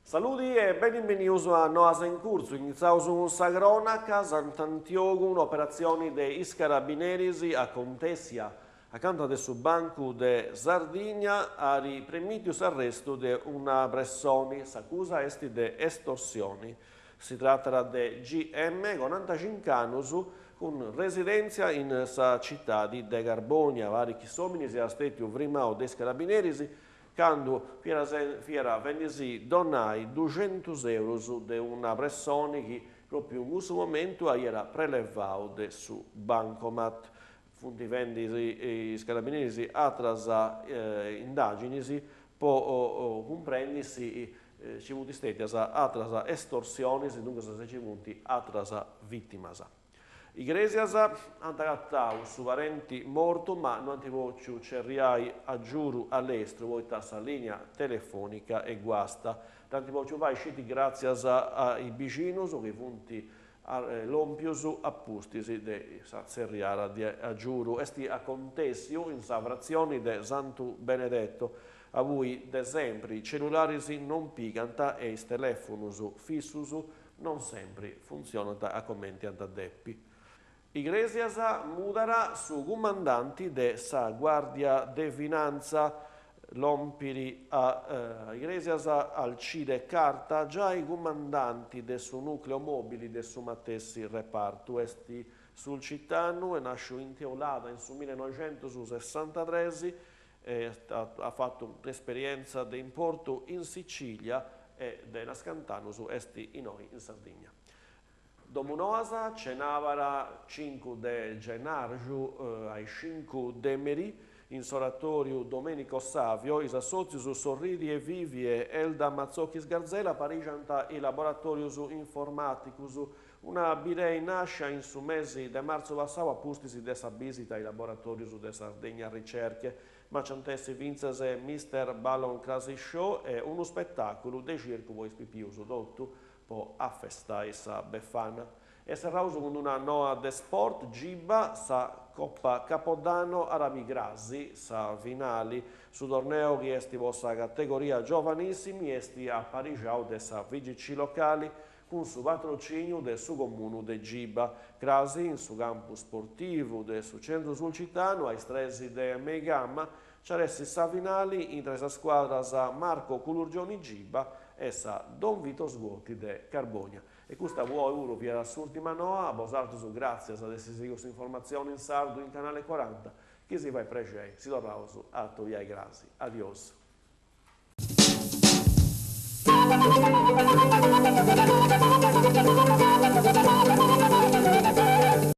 Saluti e benvenuti a Noasa in Curso. Iniziamo con sa cronaca, Sant'Antioco, un'operazione dei Carabinieri a Contessia, accanto del banco de Sardegna, ha ripremito l'arresto di una persona, s'accusa esti di estorsioni. Si tratta di GM, 45 anni, con residenza in sa città di De Garbonia. Vari chissomini si stati prima dei Carabinieri, quando fiera venisi donai 200 euro di una persona che proprio in questo momento era prelevato su bancomat. Funti vendisi i carabinieri attrasa indagini può comprendersi ci vuti stati attrasa estorsioni, dunque se ci vuti attrasa vittima. I Gresias hanno trattato su parenti morto, ma non ti voglio cerriai a giuro all'estero, voi tassa linea telefonica e guasta. Tanti voglio vai sciti grazie ai vicini che funti l'ompiusu appustisi de serriara di a giuro. Esti a contessio in savrazioni de Santo Benedetto. A voi de sempre i cellulari non picanta e i telefoni fissus non sempre funzionano a commenti antadeppi. Iglesias mudara su comandanti de sa Guardia de Finanza l'ompiri a Iglesias alcide carta già i comandanti del suo nucleo mobili del suo matessi reparto esti sul cittadino e nasce inteolata in su 1963 ha fatto un'esperienza di importo in Sicilia e della Scantano su esti in noi in Sardegna. Domunosa cenavara 5 de gennaio ai 5 de meri in soratorio Domenico Savio, i associ su Sorridi e Vivi e Elda Mazzocchi Sgarzela, Parigianta i laboratori su informatico su una birei nasce in su mesi de marzo passavo appustisi dessa visita ai laboratori su de Sardegna ricerche, ma ciantessi vincese Mister Ballon Crazy Show e uno spettacolo de circo voi spipiuso dotto po' affestare sa befana. E sarà uso con una noa de sport, Giba, sa Coppa Capodanno, Arabi Grassi, sa finali, su torneo che esti vostra categoria giovanissimi, esti a Parigiao de sa vigici locali, con su patrocinio del suo comune de Giba, Grassi in su campo sportivo del su centro sul cittadino, ai stresi de Megamma, c'aressi sa finali in tre squadra sa Marco Culurgioni Giba, e sa Don Vito Svuoti de Carbonia. E questa vuoi euro per la sua ultima noa, a Bosarto su grazie a queste informazioni in sardo in canale 40, che si va in pregei, si torna su Atto Via Grassi. Adios.